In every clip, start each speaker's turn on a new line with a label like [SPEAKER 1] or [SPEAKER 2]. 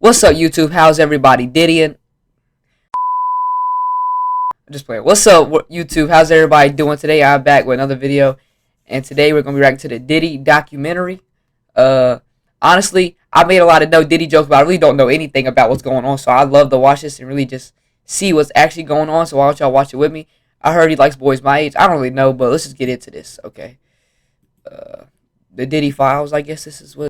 [SPEAKER 1] What's up, YouTube? How's everybody? Diddy and just playing. What's up, YouTube? How's everybody doing today? I'm back with another video, and today we're gonna be reacting to the Diddy documentary. Honestly, I made a lot of no Diddy jokes, but I really don't know anything about what's going on. So I'd love to watch this and really just see what's actually going on. So why don't y'all watch it with me? I heard he likes boys my age. I don't really know, but let's just get into this. Okay. The Diddy Files. I guess this is what.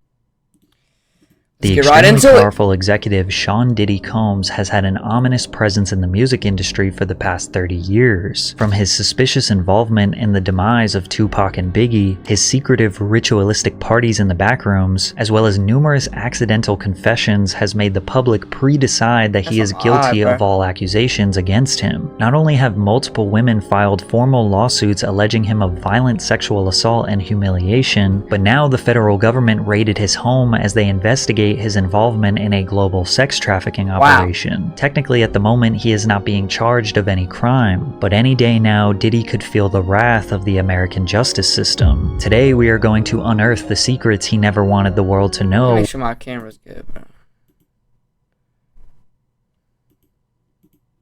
[SPEAKER 2] The extremely powerful executive Sean Diddy Combs has had an ominous presence in the music industry for the past 30 years. From his suspicious involvement in the demise of Tupac and Biggie, his secretive ritualistic parties in the backrooms, as well as numerous accidental confessions, has made the public pre-decide that he is guilty of all accusations against him. Not only have multiple women filed formal lawsuits alleging him of violent sexual assault and humiliation, but now the federal government raided his home as they investigate his involvement in a global sex trafficking operation. Wow. Technically, at the moment, he is not being charged of any crime, but any day now, Diddy could feel the wrath of the American justice system. Today, we are going to unearth the secrets he never wanted the world to know.
[SPEAKER 1] Make sure my camera's good, bro.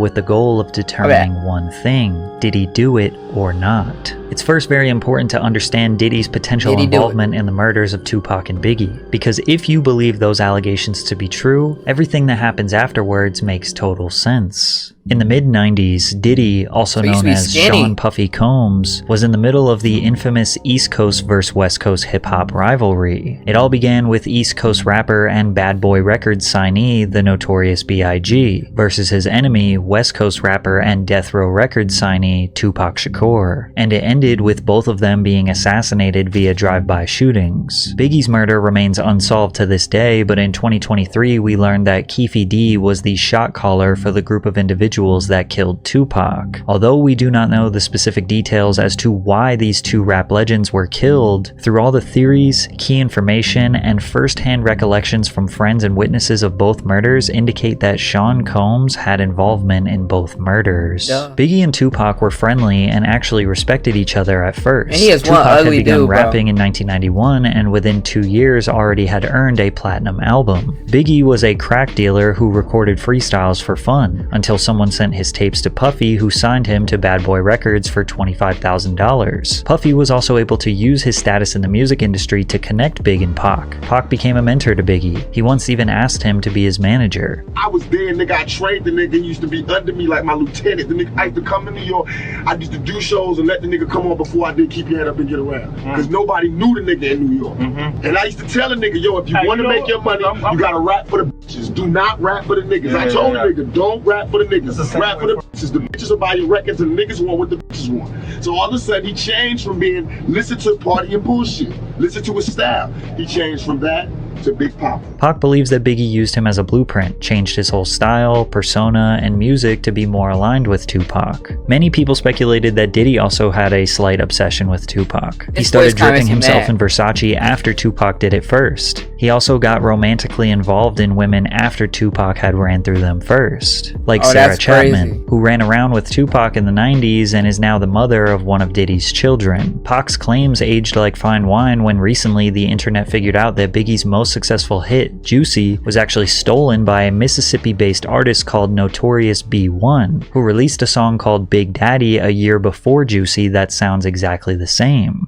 [SPEAKER 2] With the goal of determining one thing: did he do it or not? It's first very important to understand Diddy's potential involvement in the murders of Tupac and Biggie, because if you believe those allegations to be true, everything that happens afterwards makes total sense. In the mid-90s, Diddy, also known as Sean Puffy Combs, was in the middle of the infamous East Coast vs. West Coast hip-hop rivalry. It all began with East Coast rapper and Bad Boy Records signee, the Notorious B.I.G., versus his enemy, West Coast rapper and Death Row Records signee, Tupac Shakur, and it ended with both of them being assassinated via drive-by shootings. Biggie's murder remains unsolved to this day, but in 2023 we learned that Keefe D was the shot caller for the group of individuals that killed Tupac. Although we do not know the specific details as to why these two rap legends were killed, through all the theories, key information, and first-hand recollections from friends and witnesses of both murders indicate that Sean Combs had involvement in both murders. Biggie and Tupac were friendly and actually respected each other at first.
[SPEAKER 1] And he is
[SPEAKER 2] Tupac
[SPEAKER 1] had
[SPEAKER 2] begun rapping in 1991 and within 2 years already had earned a platinum album. Biggie was a crack dealer who recorded freestyles for fun, until someone sent his tapes to Puffy, who signed him to Bad Boy Records for $25,000. Puffy was also able to use his status in the music industry to connect Big and Pac. Pac became a mentor to Biggie. He once even asked him to be his manager.
[SPEAKER 3] I was there, nigga. I trained the nigga. He used to be under me like my lieutenant. The nigga, I used to come to New York. I used to do shows and let the nigga come on before I did Keep Your Head Up and Get Around. Because nobody knew the nigga in New York. And I used to tell the nigga, yo, if you want to make your money, you gotta rap for the bitches. Do not rap for the niggas. I told the nigga, don't rap for the niggas. Rap for the bitches. The bitches will buy your records and the niggas want what the bitches want. So all of a sudden he changed from being listen to party and bullshit, listen to his style. He changed from that to Big Pop.
[SPEAKER 2] Pac believes that Biggie used him as a blueprint, changed his whole style, persona, and music to be more aligned with Tupac. Many people speculated that Diddy also had a slight obsession with Tupac. He started dripping himself in Versace after Tupac did it first. He also got romantically involved in women after Tupac had ran through them first, like Sarah Chapman, who ran around with Tupac in the 90s and is now the mother of one of Diddy's children. Pac's claims aged like fine wine when recently the internet figured out that Biggie's most successful hit, Juicy, was actually stolen by a Mississippi-based artist called Notorious B.I.G., who released a song called Big Daddy a year before Juicy that sounds exactly the same.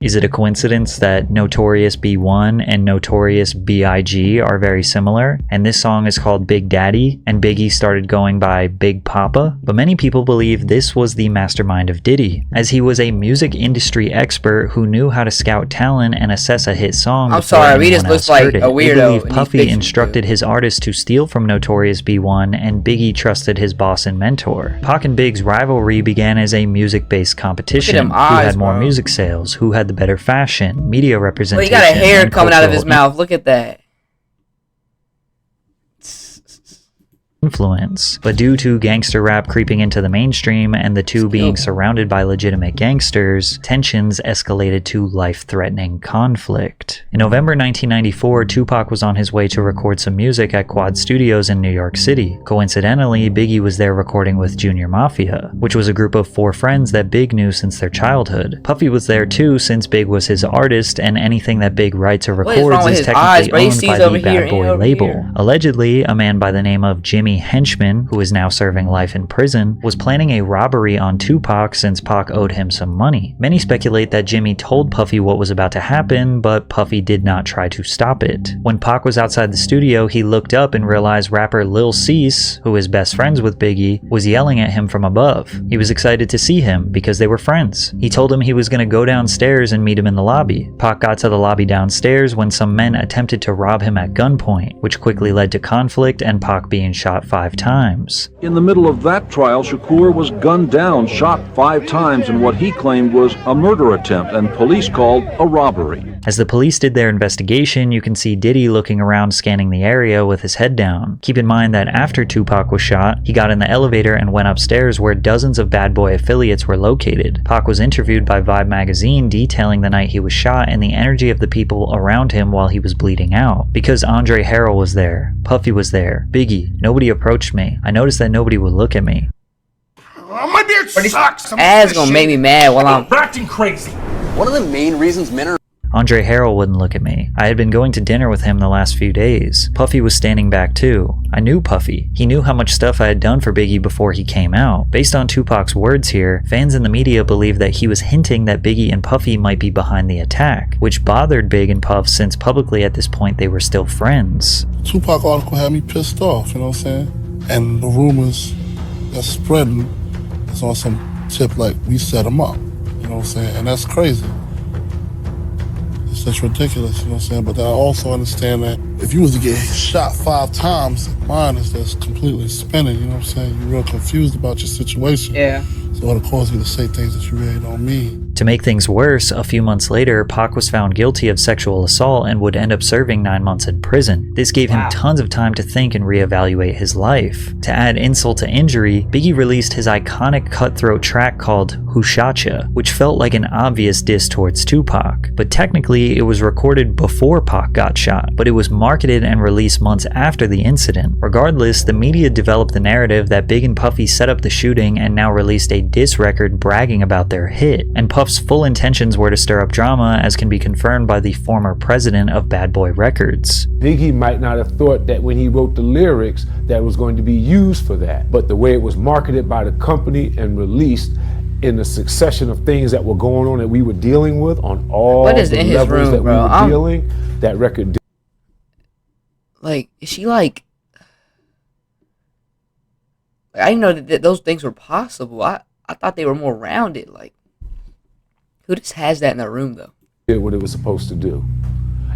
[SPEAKER 2] Is it a coincidence that Notorious B.I.G. and Notorious B.I.G. are very similar, and this song is called Big Daddy, and Biggie started going by Big Papa? But many people believe this was the mastermind of Diddy, as he was a music industry expert who knew how to scout talent and assess a hit song.
[SPEAKER 1] I'm sorry, we just look like a weirdo.
[SPEAKER 2] They believe Puffy instructed his artists to steal from Notorious B.I.G., and Biggie trusted his boss and mentor. Pac and Big's rivalry began as a music-based competition. Who had more music sales? Who had the better fashion, media representation?
[SPEAKER 1] Well, he got a hair coming out of his mouth. Look at that.
[SPEAKER 2] influence. But due to gangster rap creeping into the mainstream and the two being surrounded by legitimate gangsters, tensions escalated to life-threatening conflict. In November 1994, Tupac was on his way to record some music at Quad Studios in New York City. Coincidentally, Biggie was there recording with Junior Mafia, which was a group of 4 friends that Big knew since their childhood. Puffy was there too, since Big was his artist, and anything that Big writes or records is technically owned by the Bad Boy label. Allegedly, a man by the name of Jimmy Henchman, who is now serving life in prison, was planning a robbery on Tupac since Pac owed him some money. Many speculate that Jimmy told Puffy what was about to happen, but Puffy did not try to stop it. When Pac was outside the studio, he looked up and realized rapper Lil Cease, who is best friends with Biggie, was yelling at him from above. He was excited to see him because they were friends. He told him he was going to go downstairs and meet him in the lobby. Pac got to the lobby downstairs when some men attempted to rob him at gunpoint, which quickly led to conflict and Pac being shot 5 times.
[SPEAKER 4] In the middle of that trial, Shakur was gunned down, shot 5 times in what he claimed was a murder attempt and police called a robbery.
[SPEAKER 2] As the police did their investigation, you can see Diddy looking around scanning the area with his head down. Keep in mind that after Tupac was shot, he got in the elevator and went upstairs where dozens of Bad Boy affiliates were located. Pac was interviewed by Vibe magazine detailing the night he was shot and the energy of the people around him while he was bleeding out. Because Andre Harrell was there, Puffy was there, Biggie, nobody approached me. I noticed that nobody would look at me.
[SPEAKER 3] My beard sucks.
[SPEAKER 1] Ass gonna make me mad while I'm
[SPEAKER 5] acting crazy.
[SPEAKER 6] One of the main reasons men are
[SPEAKER 2] Andre Harrell wouldn't look at me. I had been going to dinner with him the last few days. Puffy was standing back too. I knew Puffy. He knew how much stuff I had done for Biggie before he came out. Based on Tupac's words here, fans in the media believe that he was hinting that Biggie and Puffy might be behind the attack, which bothered Big and Puff since publicly at this point they were still friends.
[SPEAKER 7] Tupac article had me pissed off, you know what I'm saying? And the rumors that's spreading is on some tip like we set him up, you know what I'm saying? And that's crazy. It's just ridiculous, you know what I'm saying? But I also understand that if you was to get shot 5 times, mine is just completely spinning, you know what I'm saying? You're real confused about your situation.
[SPEAKER 1] yeah.
[SPEAKER 7] So it'll cause you to say things that you really don't mean.
[SPEAKER 2] To make things worse, a few months later, Pac was found guilty of sexual assault and would end up serving 9 months in prison. This gave him tons of time to think and reevaluate his life. To add insult to injury, Biggie released his iconic cutthroat track called Who Shot Ya, which felt like an obvious diss towards Tupac. But technically, it was recorded before Pac got shot, but it was marketed and released months after the incident. Regardless, the media developed the narrative that Big and Puffy set up the shooting and now released a diss record bragging about their hit. And Puff's full intentions were to stir up drama, as can be confirmed by the former president of Bad Boy Records.
[SPEAKER 5] Biggie might not have thought that when he wrote the lyrics that it was going to be used for that, but the way it was marketed by the company and released in the succession of things that were going on that we were dealing with on all the levels that we were dealing, that record.
[SPEAKER 1] Like, is she like? I didn't know that those things were possible. I thought they were more rounded. Like, who just has that in their room though?
[SPEAKER 5] Did what it was supposed to do,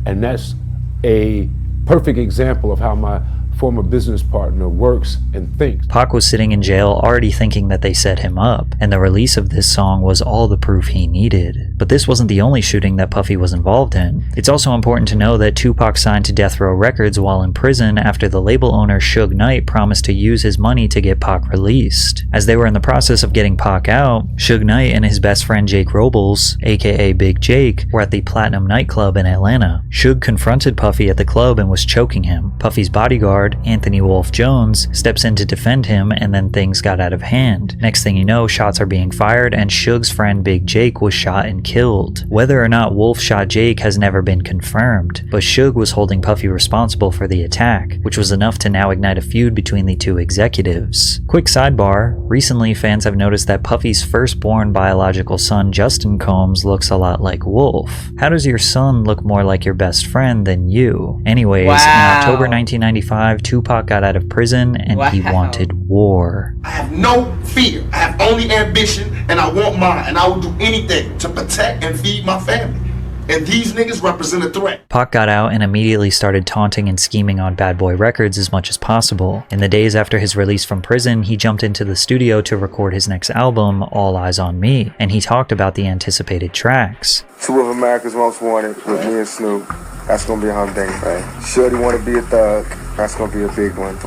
[SPEAKER 5] and that's a perfect example of how my former business partner works and thinks.
[SPEAKER 2] Pac was sitting in jail already thinking that they set him up, and the release of this song was all the proof he needed. But this wasn't the only shooting that Puffy was involved in. It's also important to know that Tupac signed to Death Row Records while in prison after the label owner Suge Knight promised to use his money to get Pac released. As they were in the process of getting Pac out, Suge Knight and his best friend Jake Robles, aka Big Jake, were at the Platinum nightclub in Atlanta. Suge confronted Puffy at the club and was choking him. Puffy's bodyguard, Anthony Wolf Jones, steps in to defend him, and then things got out of hand. Next thing you know, shots are being fired and Suge's friend Big Jake was shot and killed. Whether or not Wolf shot Jake has never been confirmed, but Suge was holding Puffy responsible for the attack, which was enough to now ignite a feud between the two executives. Quick sidebar, recently fans have noticed that Puffy's firstborn biological son Justin Combs looks a lot like Wolf. How does your son look more like your best friend than you? Anyways, in October 1995, Tupac got out of prison and he wanted war.
[SPEAKER 3] I have no fear. I have only ambition, and I want mine, and I will do anything to protect and feed my family. And these niggas represent a threat.
[SPEAKER 2] Pac got out and immediately started taunting and scheming on Bad Boy Records as much as possible. In the days after his release from prison, he jumped into the studio to record his next album, All Eyes on Me, and he talked about the anticipated tracks.
[SPEAKER 8] 2 of America's Most Wanted with me and Snoop. That's gonna be a humdinger, right? Shorty Wanna Be a Thug. That's gonna be a big one.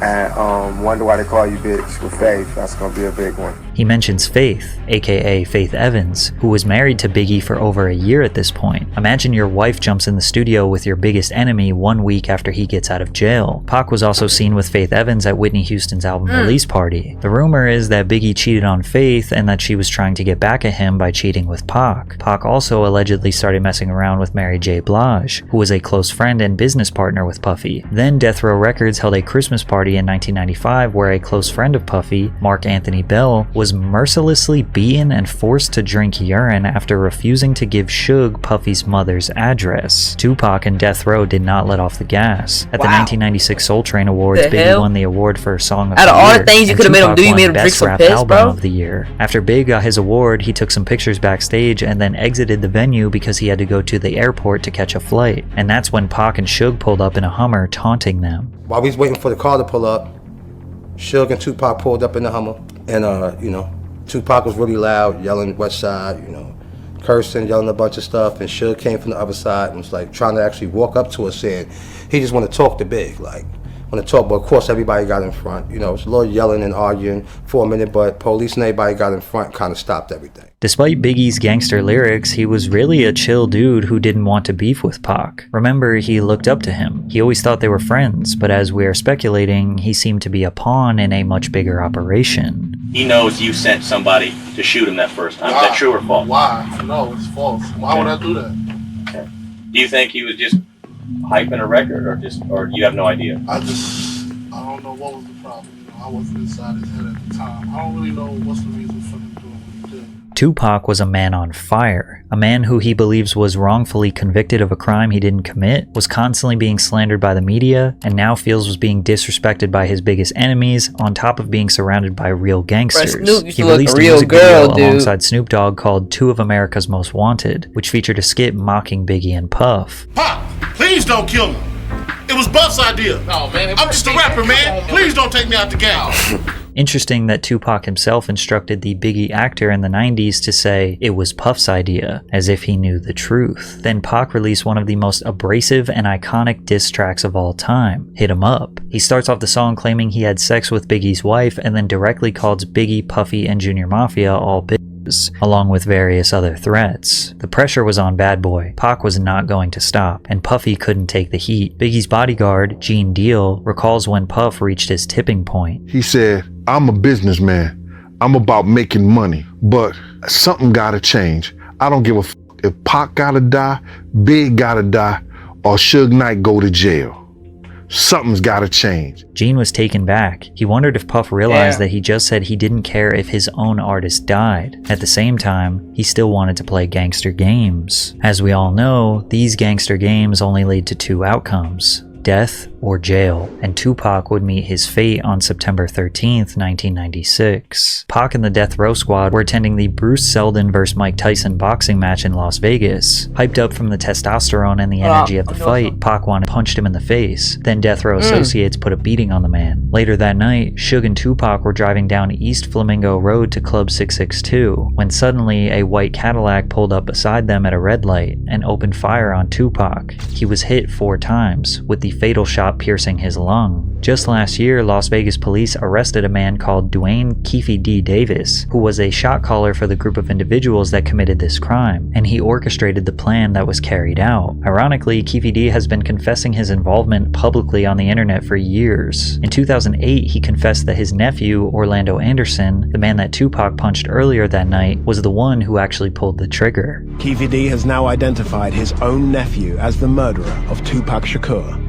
[SPEAKER 8] And wonder why they call you bitch with Faith. That's gonna be a big one.
[SPEAKER 2] He mentions Faith, aka Faith Evans, who was married to Biggie for over a year at this point. Imagine your wife jumps in the studio with your biggest enemy 1 week after he gets out of jail. Pac was also seen with Faith Evans at Whitney Houston's album release party. The rumor is that Biggie cheated on Faith and that she was trying to get back at him by cheating with Pac. Pac also allegedly started messing around with Mary J. Blige, who was a close friend and business partner with Puffy. Then Death Row Records held a Christmas party in 1995 where a close friend of Puffy, Mark Anthony Bell, was mercilessly beaten and forced to drink urine after refusing to give Suge Puffy's mother's address. Tupac and Death Row did not let off the gas. At the 1996 Soul Train Awards, Biggie won the award for Song of the Year.
[SPEAKER 1] Out of all the things you could have made him do, you made him drink some piss, bro.
[SPEAKER 2] Of the year. After Big got his award, he took some pictures backstage and then exited the venue because he had to go to the airport to catch a flight. And that's when Pac and Suge pulled up in a Hummer, taunting them.
[SPEAKER 9] While we was waiting for the car to pull up, Suge and Tupac pulled up in the Hummer, and you know, Tupac was really loud, yelling West Side, you know, cursing, yelling a bunch of stuff, and Suge came from the other side and was like trying to actually walk up to us saying he just want to talk to Big, like want to talk, but of course everybody got in front. You know, it's a little yelling and arguing for a minute, but police and everybody got in front, kind of stopped everything.
[SPEAKER 2] Despite Biggie's gangster lyrics, he was really a chill dude who didn't want to beef with Pac. Remember, he looked up to him. He always thought they were friends, but as we are speculating, he seemed to be a pawn in a much bigger operation.
[SPEAKER 10] He knows you sent somebody to shoot him that first time. Is that true or false?
[SPEAKER 7] Why? No, it's false. Why would I do that?
[SPEAKER 10] Okay. Do you think he was just hyping a record, or you have no idea?
[SPEAKER 7] I don't know what was the problem. You know, I wasn't inside his head at the time. I don't really know what's the reason for him doing what he did.
[SPEAKER 2] Tupac was a man on fire. A man who he believes was wrongfully convicted of a crime he didn't commit, was constantly being slandered by the media, and now feels was being disrespected by his biggest enemies, on top of being surrounded by real gangsters.
[SPEAKER 1] He released a music video
[SPEAKER 2] alongside Snoop Dogg called Two of America's Most Wanted, which featured a skit mocking Biggie and Puff.
[SPEAKER 3] Pop, please don't kill me. It was Buff's idea. No, man. I'm just a rapper, man. Please don't take me out the game.
[SPEAKER 2] Interesting that Tupac himself instructed the Biggie actor in the 90s to say it was Puff's idea, as if he knew the truth. Then Pac released one of the most abrasive and iconic diss tracks of all time, Hit 'Em Up. He starts off the song claiming he had sex with Biggie's wife and then directly calls Biggie, Puffy, and Junior Mafia all bitches, along with various other threats. The pressure was on Bad Boy. Pac was not going to stop, and Puffy couldn't take the heat. Biggie's bodyguard, Gene Deal, recalls when Puff reached his tipping point.
[SPEAKER 11] He said, "I'm a businessman. I'm about making money, but something gotta change. I don't give a f if Pac gotta die, Big gotta die, or Suge Knight go to jail. Something's gotta change."
[SPEAKER 2] Gene was taken back. He wondered if Puff realized that he just said he didn't care if his own artist died. At the same time, he still wanted to play gangster games. As we all know, these gangster games only lead to two outcomes: death or jail, and Tupac would meet his fate on September 13th, 1996. Pac and the Death Row Squad were attending the Bruce Seldon vs. Mike Tyson boxing match in Las Vegas. Hyped up from the testosterone and the energy of the fight, Pac punched him in the face. Then Death Row associates put a beating on the man. Later that night, Suge and Tupac were driving down East Flamingo Road to Club 662, when suddenly a white Cadillac pulled up beside them at a red light and opened fire on Tupac. He was hit 4 times, with the fatal shot piercing his lung. Just last year, Las Vegas police arrested a man called Dwayne Keefe D. Davis, who was a shot caller for the group of individuals that committed this crime, and he orchestrated the plan that was carried out. Ironically, Keefe D. has been confessing his involvement publicly on the internet for years. In 2008, he confessed that his nephew, Orlando Anderson, the man that Tupac punched earlier that night, was the one who actually pulled the trigger.
[SPEAKER 12] Keefe D. has now identified his own nephew as the murderer of Tupac Shakur.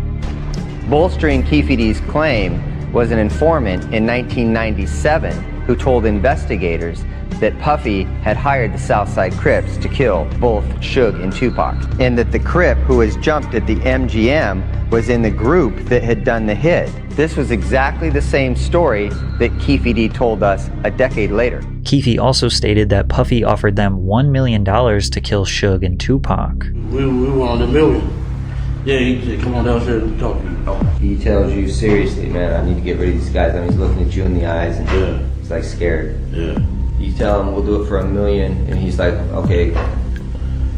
[SPEAKER 13] Bolstering Keefe D's claim was an informant in 1997 who told investigators that Puffy had hired the Southside Crips to kill both Suge and Tupac, and that the Crip who was jumped at the MGM was in the group that had done the hit. This was exactly the same story that Keefe D told us a decade later.
[SPEAKER 2] Keefe also stated that Puffy offered them $1 million to kill Suge and Tupac.
[SPEAKER 14] We wanted $1 million. Yeah, he said, come on downstairs and talk to you.
[SPEAKER 15] He tells you, seriously, man, I need to get rid of these guys. I mean, he's looking at you in the eyes and he's like scared.
[SPEAKER 14] Yeah.
[SPEAKER 15] You tell him, we'll do it for $1 million, and he's like, okay.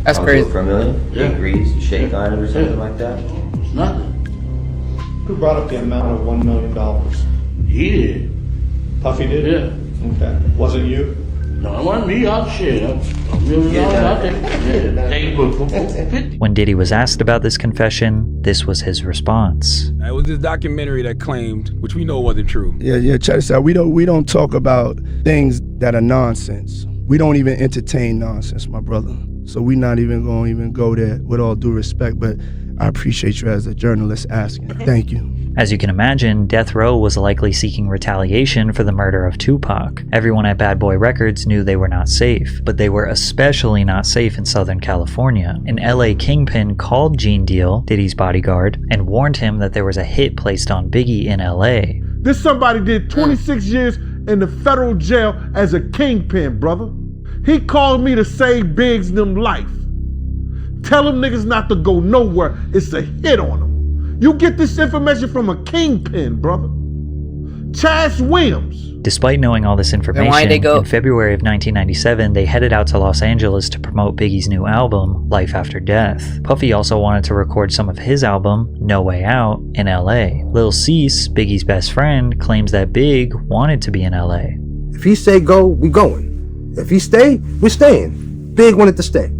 [SPEAKER 1] That's
[SPEAKER 15] I'll
[SPEAKER 1] crazy.
[SPEAKER 15] do it for $1 million?
[SPEAKER 14] Yeah.
[SPEAKER 15] He agrees, you shake on it or something like that?
[SPEAKER 14] It's nothing.
[SPEAKER 16] Who brought up the amount of $1 million?
[SPEAKER 14] He did.
[SPEAKER 16] Puffy did?
[SPEAKER 14] Yeah.
[SPEAKER 16] Okay. Was it you?
[SPEAKER 14] No, it wasn't me. I'll shit. $1 million, I'll take it.
[SPEAKER 2] When Diddy was asked about this confession, this was his response.
[SPEAKER 17] It was this documentary that claimed, which we know wasn't true.
[SPEAKER 18] Yeah, check this out. We don't talk about things that are nonsense. We don't even entertain nonsense, my brother. So we're not even going to go there, with all due respect, but I appreciate you as a journalist asking. Thank you.
[SPEAKER 2] As you can imagine, Death Row was likely seeking retaliation for the murder of Tupac. Everyone at Bad Boy Records knew they were not safe, but they were especially not safe in Southern California. An LA kingpin called Gene Deal, Diddy's bodyguard, and warned him that there was a hit placed on Biggie in LA.
[SPEAKER 3] This somebody did 26 years in the federal jail as a kingpin, brother. He called me to save Biggs' them life. Tell them niggas not to go nowhere. It's a hit on them. You get this information from a kingpin, brother. Chas Williams.
[SPEAKER 2] Despite knowing all this information, in February of 1997, they headed out to Los Angeles to promote Biggie's new album, Life After Death. Puffy also wanted to record some of his album, No Way Out, in LA. Lil Cease, Biggie's best friend, claims that Big wanted to be in LA.
[SPEAKER 9] If he say go, we going. If he stay, we're staying. Big wanted to stay.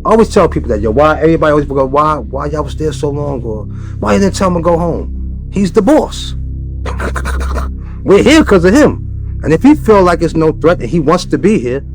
[SPEAKER 9] I always tell people that, yo, why everybody always go, why y'all was there so long, or why you didn't tell him to go home? He's the boss. We're here because of him. And if he feel like it's no threat and he wants to be here,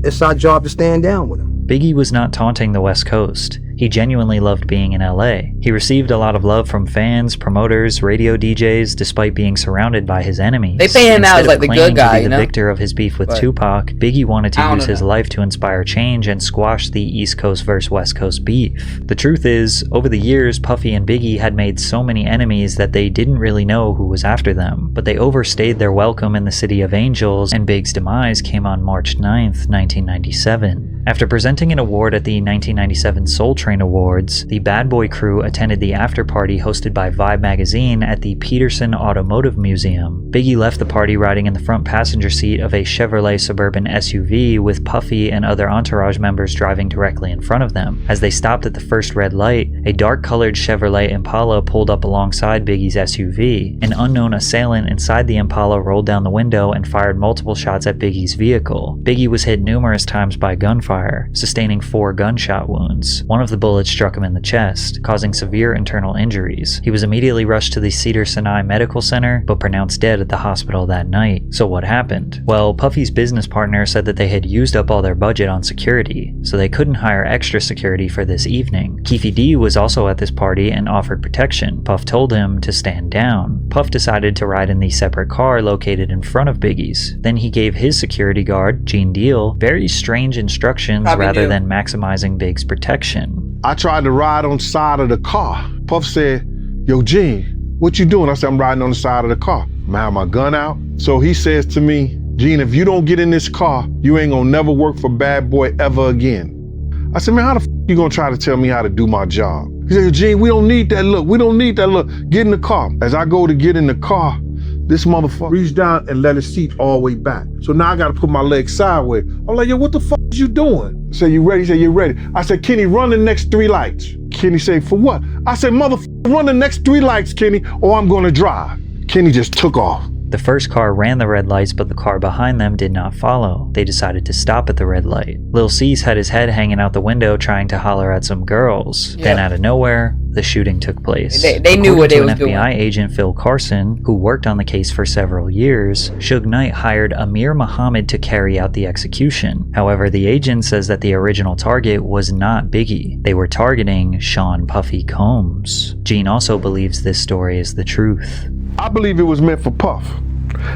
[SPEAKER 9] it's our job to stand down with him.
[SPEAKER 2] Biggie was not taunting the West Coast. He genuinely loved being in LA. He received a lot of love from fans, promoters, radio DJs, despite being surrounded by his enemies.
[SPEAKER 1] They pay him out as like the good guy,
[SPEAKER 2] you know? The victor of his beef with Tupac, Biggie wanted to use his life to inspire change and squash the East Coast versus West Coast beef. The truth is, over the years, Puffy and Biggie had made so many enemies that they didn't really know who was after them, but they overstayed their welcome in the City of Angels, and Big's demise came on March 9th, 1997. After presenting an award at the 1997 Soul Train Awards, the Bad Boy crew attended the after-party hosted by Vibe magazine at the Peterson Automotive Museum. Biggie left the party riding in the front passenger seat of a Chevrolet Suburban SUV with Puffy and other entourage members driving directly in front of them. As they stopped at the first red light, a dark-colored Chevrolet Impala pulled up alongside Biggie's SUV. An unknown assailant inside the Impala rolled down the window and fired multiple shots at Biggie's vehicle. Biggie was hit numerous times by gunfire, sustaining 4 gunshot wounds. One of the bullets struck him in the chest, causing severe internal injuries. He was immediately rushed to the Cedars-Sinai Medical Center, but pronounced dead at the hospital that night. So what happened? Well, Puffy's business partner said that they had used up all their budget on security, so they couldn't hire extra security for this evening. Keefe D was also at this party and offered protection. Puff told him to stand down. Puff decided to ride in the separate car located in front of Biggie's. Then he gave his security guard, Gene Deal, very strange instructions rather than maximizing Big's protection.
[SPEAKER 11] I tried to ride on the side of the car. Puff said, yo, Gene, what you doing? I said, I'm riding on the side of the car. I have my gun out. So he says to me, Gene, if you don't get in this car, you ain't gonna never work for Bad Boy ever again. I said, man, how the f you gonna try to tell me how to do my job? He said, Gene, we don't need that look. We don't need that look. Get in the car. As I go to get in the car, this motherfucker reached down and let his seat all the way back. So now I gotta put my legs sideways. I'm like, yo, what the fuck is you doing? I said, you ready? He said, you ready? I said, Kenny, run the next 3 lights. Kenny said, for what? I said, motherfucker, run the next 3 lights, Kenny, or I'm gonna drive. Kenny just took off.
[SPEAKER 2] The first car ran the red lights, but the car behind them did not follow. They decided to stop at the red light. Lil Cease had his head hanging out the window trying to holler at some girls. Then out of nowhere, the shooting took place.
[SPEAKER 1] They knew what they was doing.
[SPEAKER 2] FBI agent Phil Carson, who worked on the case for several years, Suge Knight hired Amir Muhammad to carry out the execution. However, the agent says that the original target was not Biggie. They were targeting Sean Puffy Combs. Gene also believes this story is the truth.
[SPEAKER 11] I believe it was meant for Puff.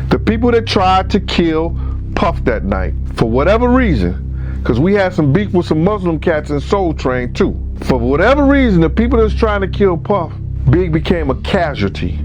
[SPEAKER 11] The people that tried to kill Puff that night, for whatever reason, because we had some beef with some Muslim cats in Soul Train too. For whatever reason, the people that's trying to kill Puff, Big became a casualty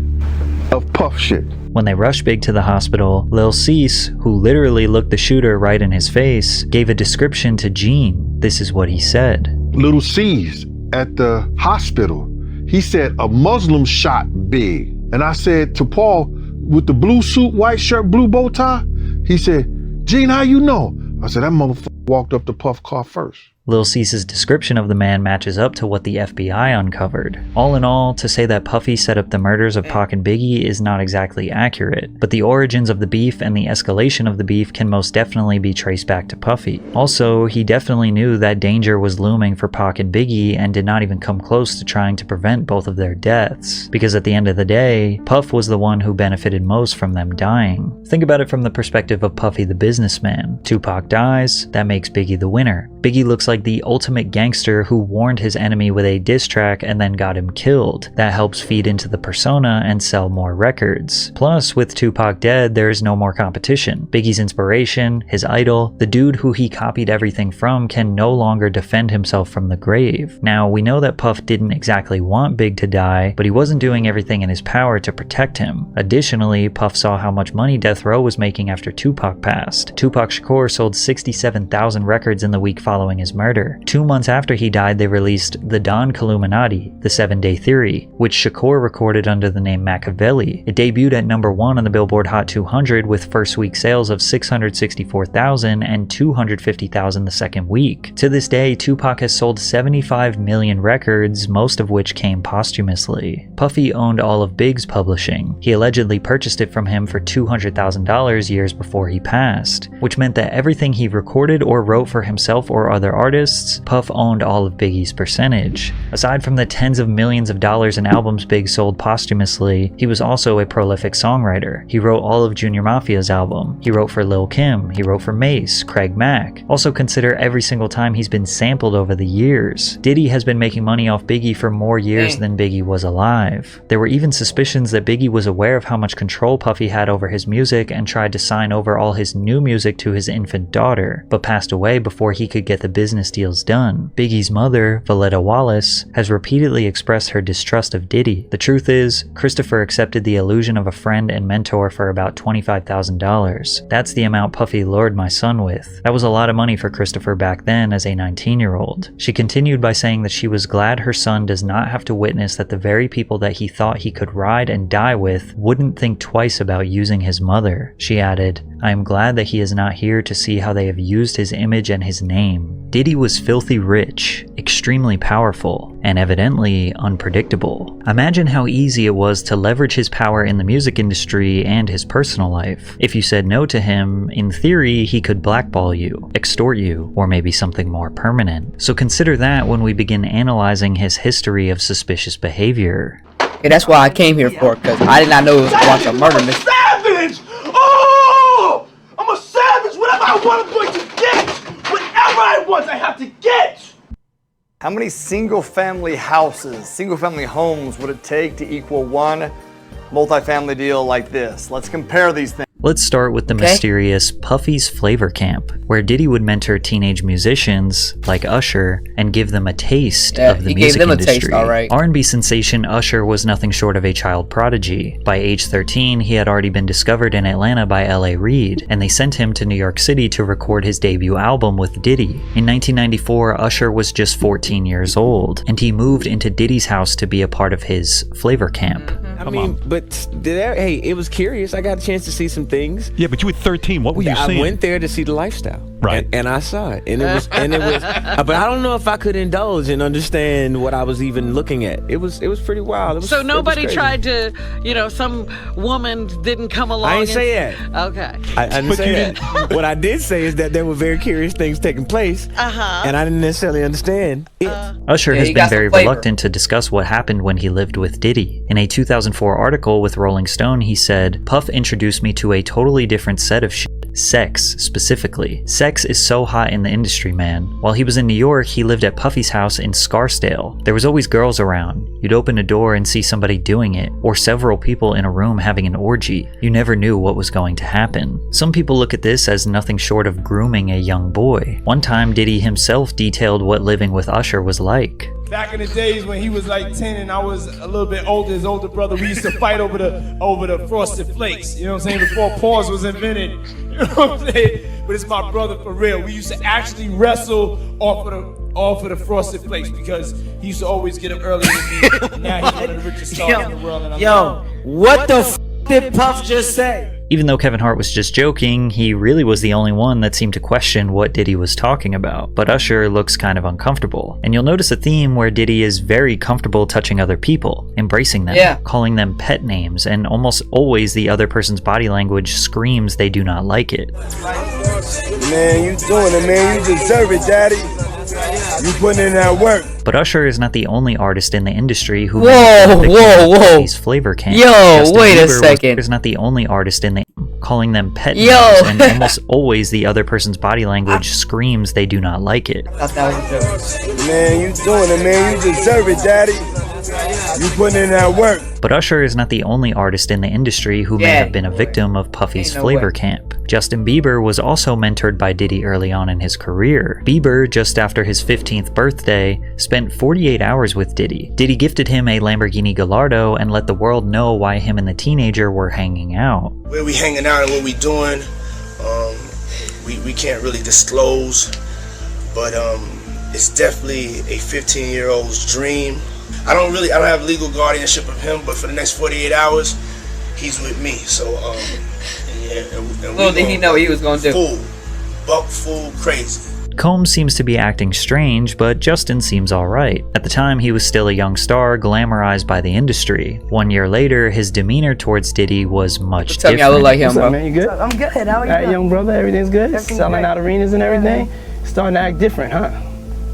[SPEAKER 11] of Puff shit.
[SPEAKER 2] When they rushed Big to the hospital, Lil Cease, who literally looked the shooter right in his face, gave a description to Gene. This is what he said.
[SPEAKER 11] Little Cease at the hospital, he said a Muslim shot Big. And I said to Paul, with the blue suit, white shirt, blue bow tie, he said, Gene, how you know? I said, that motherfucker walked up to Puff car first.
[SPEAKER 2] Lil Cease's description of the man matches up to what the FBI uncovered. All in all, to say that Puffy set up the murders of Pac and Biggie is not exactly accurate, but the origins of the beef and the escalation of the beef can most definitely be traced back to Puffy. Also, he definitely knew that danger was looming for Pac and Biggie and did not even come close to trying to prevent both of their deaths, because at the end of the day, Puff was the one who benefited most from them dying. Think about it from the perspective of Puffy the businessman. Tupac dies, that makes Biggie the winner. Biggie looks like the ultimate gangster who warned his enemy with a diss track and then got him killed. That helps feed into the persona and sell more records. Plus, with Tupac dead, there is no more competition. Biggie's inspiration, his idol, the dude who he copied everything from, can no longer defend himself from the grave. Now, we know that Puff didn't exactly want Big to die, but he wasn't doing everything in his power to protect him. Additionally, Puff saw how much money Death Row was making after Tupac passed. Tupac Shakur sold 67,000 records in the week following his murder. 2 months after he died, they released The Don Killuminati, The 7-Day Theory, which Shakur recorded under the name Machiavelli. It debuted at #1 on the Billboard Hot 200 with first week sales of 664,000 and 250,000 the second week. To this day, Tupac has sold 75 million records, most of which came posthumously. Puffy owned all of Big's publishing. He allegedly purchased it from him for $200,000 years before he passed, which meant that everything he recorded or wrote for himself or other artists, Puff owned all of Biggie's percentage. Aside from the tens of millions of dollars in albums Big sold posthumously, he was also a prolific songwriter. He wrote all of Junior Mafia's album. He wrote for Lil' Kim. He wrote for Mace, Craig Mack. Also consider every single time he's been sampled over the years. Diddy has been making money off Biggie for more years than Biggie was alive. There were even suspicions that Biggie was aware of how much control Puffy had over his music and tried to sign over all his new music to his infant daughter, but passed away before he could get the business deals done. Biggie's mother, Valletta Wallace, has repeatedly expressed her distrust of Diddy. The truth is, Christopher accepted the illusion of a friend and mentor for about $25,000. That's the amount Puffy lured my son with. That was a lot of money for Christopher back then as a 19-year-old. She continued by saying that she was glad her son does not have to witness that the very people that he thought he could ride and die with wouldn't think twice about using his mother. She added, "I am glad that he is not here to see how they have used his image and his name." Diddy was filthy rich, extremely powerful, and evidently unpredictable. Imagine how easy it was to leverage his power in the music industry and his personal life. If you said no to him, in theory, he could blackball you, extort you, or maybe something more permanent. So consider that when we begin analyzing his history of suspicious behavior.
[SPEAKER 1] Yeah, that's why I came here for, because I did not know it was about a murder mystery.
[SPEAKER 3] Savage! Oh! I'm a savage! Whatever I want, I'm going to get! Whatever I want, I have to get!
[SPEAKER 6] How many single-family houses, single-family homes would it take to equal one multifamily deal like this? Let's compare these things.
[SPEAKER 2] Let's start with the mysterious Puffy's Flavor Camp, where Diddy would mentor teenage musicians like Usher and give them a taste of the music industry. R&B sensation Usher was nothing short of a child prodigy. By age 13, he had already been discovered in Atlanta by L.A. Reid, and they sent him to New York City to record his debut album with Diddy. In 1994, Usher was just 14 years old, and he moved into Diddy's house to be a part of his Flavor Camp.
[SPEAKER 19] I mean, but hey, it was curious. I got a chance to see some things.
[SPEAKER 20] Yeah, but you were 13. What were you seeing?
[SPEAKER 19] I went there to see the lifestyle.
[SPEAKER 20] Right.
[SPEAKER 19] And I saw it. And it was, but I don't know if I could indulge and understand what I was even looking at. It was pretty wild.
[SPEAKER 21] So nobody tried to, some woman didn't come along.
[SPEAKER 19] I didn't say that.
[SPEAKER 21] Okay.
[SPEAKER 19] I didn't say that. What I did say is that there were very curious things taking place. And I didn't necessarily understand it.
[SPEAKER 2] Usher has been very reluctant to discuss what happened when he lived with Diddy. In a 2004 article with Rolling Stone, he said, "Puff introduced me to a totally different set of shit. Sex, specifically. Sex is so hot in the industry, man. While he was in New York, he lived at Puffy's house in Scarsdale. There was always girls around. You'd open a door and see somebody doing it, or several people in a room having an orgy. You never knew what was going to happen." Some people look at this as nothing short of grooming a young boy. One time, Diddy himself detailed what living with Usher was like.
[SPEAKER 22] Back in the days when he was like 10 and I was a little bit older, his older brother, we used to fight over the Frosted Flakes. You know what I'm saying? Before pause was invented. You know what I'm saying? But it's my brother for real. We used to actually wrestle off of the Frosted Flakes because he used to always get up early with me. Now he's one of the richest stars in the world. And
[SPEAKER 23] what the f did Puff just say?
[SPEAKER 2] Even though Kevin Hart was just joking, he really was the only one that seemed to question what Diddy was talking about. But Usher looks kind of uncomfortable. And you'll notice a theme where Diddy is very comfortable touching other people, embracing them, calling them pet names, and almost always the other person's body language screams they do not like it.
[SPEAKER 22] Man, you doing it, man. You deserve it, daddy. You putting in that work.
[SPEAKER 2] But Usher is not the only artist in the industry who
[SPEAKER 1] whoa.
[SPEAKER 2] flavor camp.
[SPEAKER 1] Yo, wait a second.
[SPEAKER 2] Is not the only artist in the calling them pet names, and almost always the other person's body language screams they do not like it.
[SPEAKER 1] I thought that was a joke.
[SPEAKER 22] Man, you doing it, man. You deserve it, daddy. You putting in that work.
[SPEAKER 2] But Usher is not the only artist in the industry who may have been a victim of Puffy's flavor camp. Justin Bieber was also mentored by Diddy early on in his career. Bieber, just after his 15th birthday, spent 48 hours with Diddy. Diddy gifted him a Lamborghini Gallardo and let the world know why him and the teenager were hanging out.
[SPEAKER 4] Where we hanging out and what we doing, we can't really disclose, but it's definitely a 15-year-old's dream. I don't have legal guardianship of him, but for the next 48 hours, he's with me. So,
[SPEAKER 1] little did he know what he was going to do.
[SPEAKER 4] Full crazy.
[SPEAKER 2] Combs seems to be acting strange, but Justin seems alright. At the time, he was still a young star, glamorized by the industry. 1 year later, his demeanor towards Diddy was much different.
[SPEAKER 1] Me I look like him, bro.
[SPEAKER 22] Man, you good?
[SPEAKER 5] I'm good. How are you?
[SPEAKER 22] All right, young brother, everything's good? Selling
[SPEAKER 5] great.
[SPEAKER 22] out arenas and everything? Starting to act different, huh?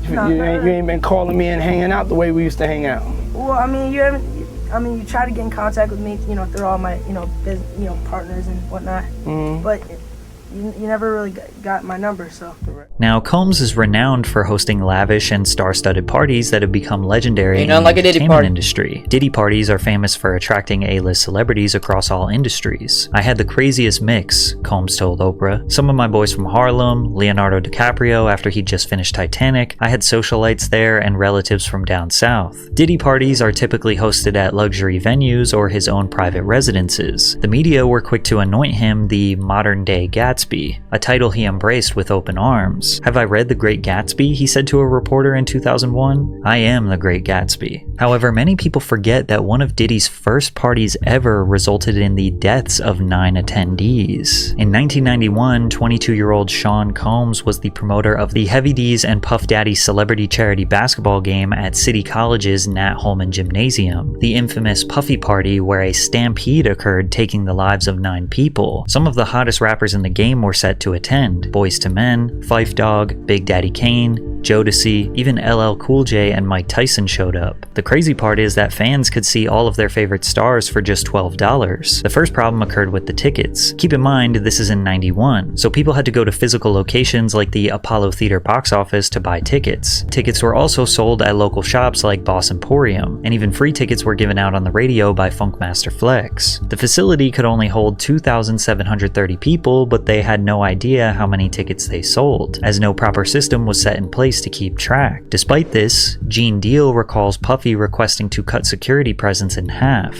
[SPEAKER 22] You ain't been calling me and hanging out the way we used to hang out.
[SPEAKER 5] Well, I mean, you try to get in contact with me, through all my, partners and whatnot. But you never really got my number, so.
[SPEAKER 2] Now, Combs is renowned for hosting lavish and star-studded parties that have become legendary in the entertainment industry. Diddy parties are famous for attracting A-list celebrities across all industries. I had the craziest mix, Combs told Oprah. Some of my boys from Harlem, Leonardo DiCaprio after he just finished Titanic, I had socialites there and relatives from down south. Diddy parties are typically hosted at luxury venues or his own private residences. The media were quick to anoint him the modern-day Gatsby, a title he embraced with open arms. Have I read The Great Gatsby? He said to a reporter in 2001. I am the Great Gatsby. However, many people forget that one of Diddy's first parties ever resulted in the deaths of 9 attendees. In 1991, 22-year-old Sean Combs was the promoter of the Heavy D's and Puff Daddy celebrity charity basketball game at City College's Nat Holman Gymnasium, the infamous Puffy Party where a stampede occurred taking the lives of 9 people. Some of the hottest rappers in the game were set to attend. Boyz II Men, Phife Dawg, Big Daddy Kane, Jodeci, even LL Cool J and Mike Tyson showed up. The crazy part is that fans could see all of their favorite stars for just $12. The first problem occurred with the tickets. Keep in mind, this is in '91, so people had to go to physical locations like the Apollo Theater box office to buy tickets. Tickets were also sold at local shops like Boss Emporium, and even free tickets were given out on the radio by Funkmaster Flex. The facility could only hold 2,730 people, but they had no idea how many tickets they sold, as no proper system was set in place to keep track. Despite this, Gene Deal recalls Puffy requesting to cut security presence in half.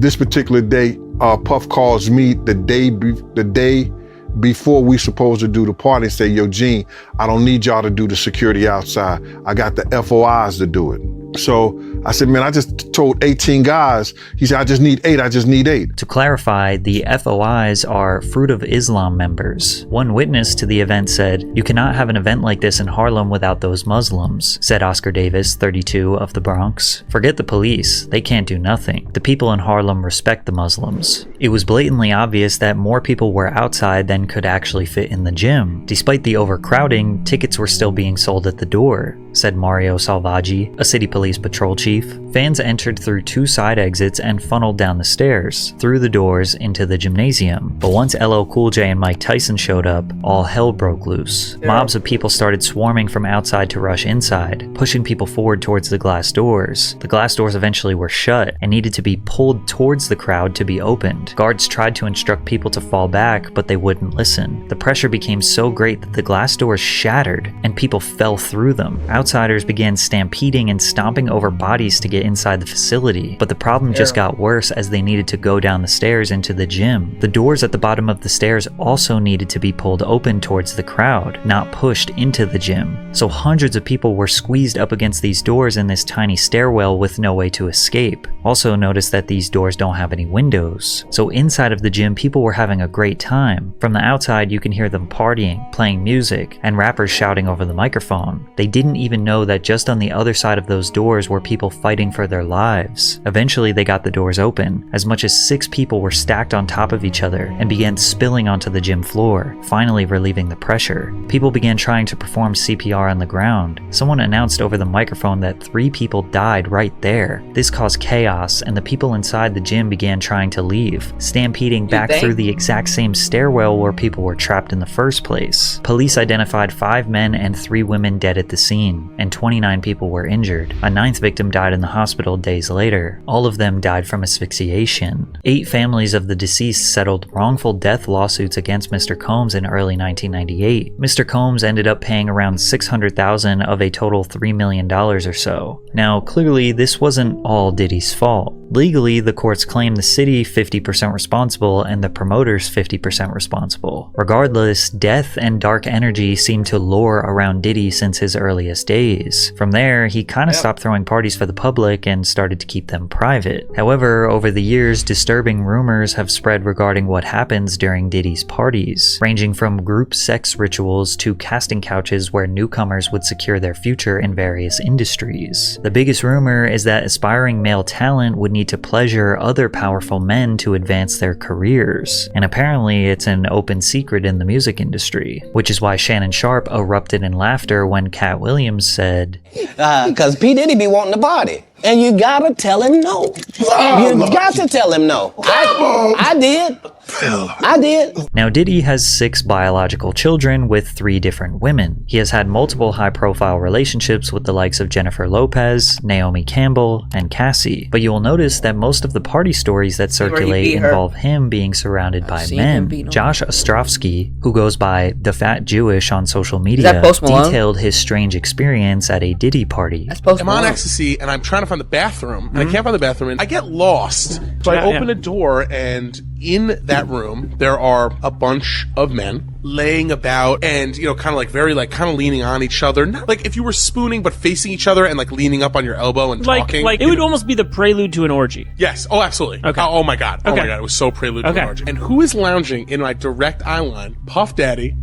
[SPEAKER 11] This particular day, Puff calls me the day before we supposed to do the party and say, yo, Gene, I don't need y'all to do the security outside. I got the FOIs to do it. So I said, man, I just told 18 guys. He said, I just need 8.
[SPEAKER 2] To clarify, the FOIs are Fruit of Islam members. One witness to the event said, you cannot have an event like this in Harlem without those Muslims, said Oscar Davis, 32, of the Bronx. Forget the police. They can't do nothing. The people in Harlem respect the Muslims. It was blatantly obvious that more people were outside than could actually fit in the gym. Despite the overcrowding, tickets were still being sold at the door, said Mario Salvaggi, a city police patrol chief. Fans entered through 2 side exits and funneled down the stairs, through the doors into the gymnasium. But once LL Cool J and Mike Tyson showed up, all hell broke loose. Mobs of people started swarming from outside to rush inside, pushing people forward towards the glass doors. The glass doors eventually were shut and needed to be pulled towards the crowd to be opened. Guards tried to instruct people to fall back, but they wouldn't listen. The pressure became so great that the glass doors shattered and people fell through them. Outsiders began stampeding and stomping stomping over bodies to get inside the facility. But the problem just got worse as they needed to go down the stairs into the gym. The doors at the bottom of the stairs also needed to be pulled open towards the crowd, not pushed into the gym. So hundreds of people were squeezed up against these doors in this tiny stairwell with no way to escape. Also notice that these doors don't have any windows. So inside of the gym, people were having a great time. From the outside, you can hear them partying, playing music, and rappers shouting over the microphone. They didn't even know that just on the other side of those doors were people fighting for their lives. Eventually, they got the doors open. As much as 6 people were stacked on top of each other and began spilling onto the gym floor, finally relieving the pressure. People began trying to perform CPR on the ground. Someone announced over the microphone that 3 people died right there. This caused chaos, and the people inside the gym began trying to leave, stampeding back through the exact same stairwell where people were trapped in the first place. Police identified 5 men and 3 women dead at the scene, and 29 people were injured. A 9th victim died in the hospital days later. All of them died from asphyxiation. 8 families of the deceased settled wrongful death lawsuits against Mr. Combs in early 1998. Mr. Combs ended up paying around $600,000 of a total $3 million or so. Now, clearly, this wasn't all Diddy's fault. Legally, the courts claim the city 50% responsible and the promoters 50% responsible. Regardless, death and dark energy seemed to lure around Diddy since his earliest days. From there, he kinda stopped throwing parties for the public and started to keep them private. However, over the years, disturbing rumors have spread regarding what happens during Diddy's parties, ranging from group sex rituals to casting couches where newcomers would secure their future in various industries. The biggest rumor is that aspiring male talent would need to pleasure other powerful men to advance their careers, and apparently it's an open secret in the music industry, which is why Shannon Sharp erupted in laughter when Cat Williams said,
[SPEAKER 8] "Cause P. Diddy be wanting the body, and you gotta tell him no. You got to tell him no. I did. I did."
[SPEAKER 2] Now, Diddy has 6 biological children with 3 different women. He has had multiple high-profile relationships with the likes of Jennifer Lopez, Naomi Campbell, and Cassie. But you will notice that most of the party stories that circulate involve him being surrounded by men. Josh Ostrovsky, who goes by The Fat Jewish on social media, detailed his strange experience at a Diddy party.
[SPEAKER 10] I'm on ecstasy and I'm trying to find the bathroom, and I can't find the bathroom, and I get lost. So I open a door, and in that room, there are a bunch of men laying about and, you know, kind of like very, like, kind of leaning on each other. Not like if you were spooning, but facing each other and, like, leaning up on your elbow and talking.
[SPEAKER 23] Like, it would almost be the prelude to an orgy.
[SPEAKER 10] Yes. Oh, absolutely.
[SPEAKER 23] Okay.
[SPEAKER 10] Oh my God. Oh my God. It was so prelude to an orgy. And who is lounging in my direct eye line? Puff Daddy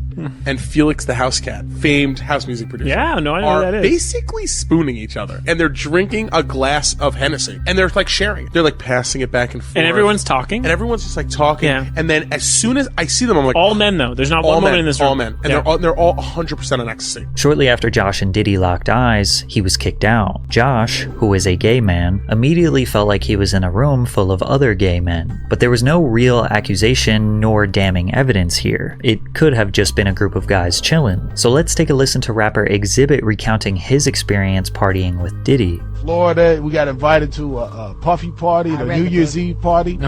[SPEAKER 10] and Felix the House Cat, famed house music producer.
[SPEAKER 23] Yeah, no, I know who that is.
[SPEAKER 10] Basically spooning each other. And they're drinking a glass of Hennessy. And they're, like, sharing. They're, like, passing it back and forth.
[SPEAKER 23] And everyone's talking?
[SPEAKER 10] And everyone's just, like, talking. Yeah. And then as soon as I see them, I'm like...
[SPEAKER 23] All men, though. There's not one woman in this room.
[SPEAKER 10] All men. And they're all 100% on ecstasy.
[SPEAKER 2] Shortly after Josh and Diddy locked eyes, he was kicked out. Josh, who is a gay man, immediately felt like he was in a room full of other gay men. But there was no real accusation nor damning evidence here. It could have just been a group of guys chillin'. So let's take a listen to rapper Exhibit recounting his experience partying with Diddy.
[SPEAKER 24] Florida, we got invited to a Puffy party, the New Year's Eve party.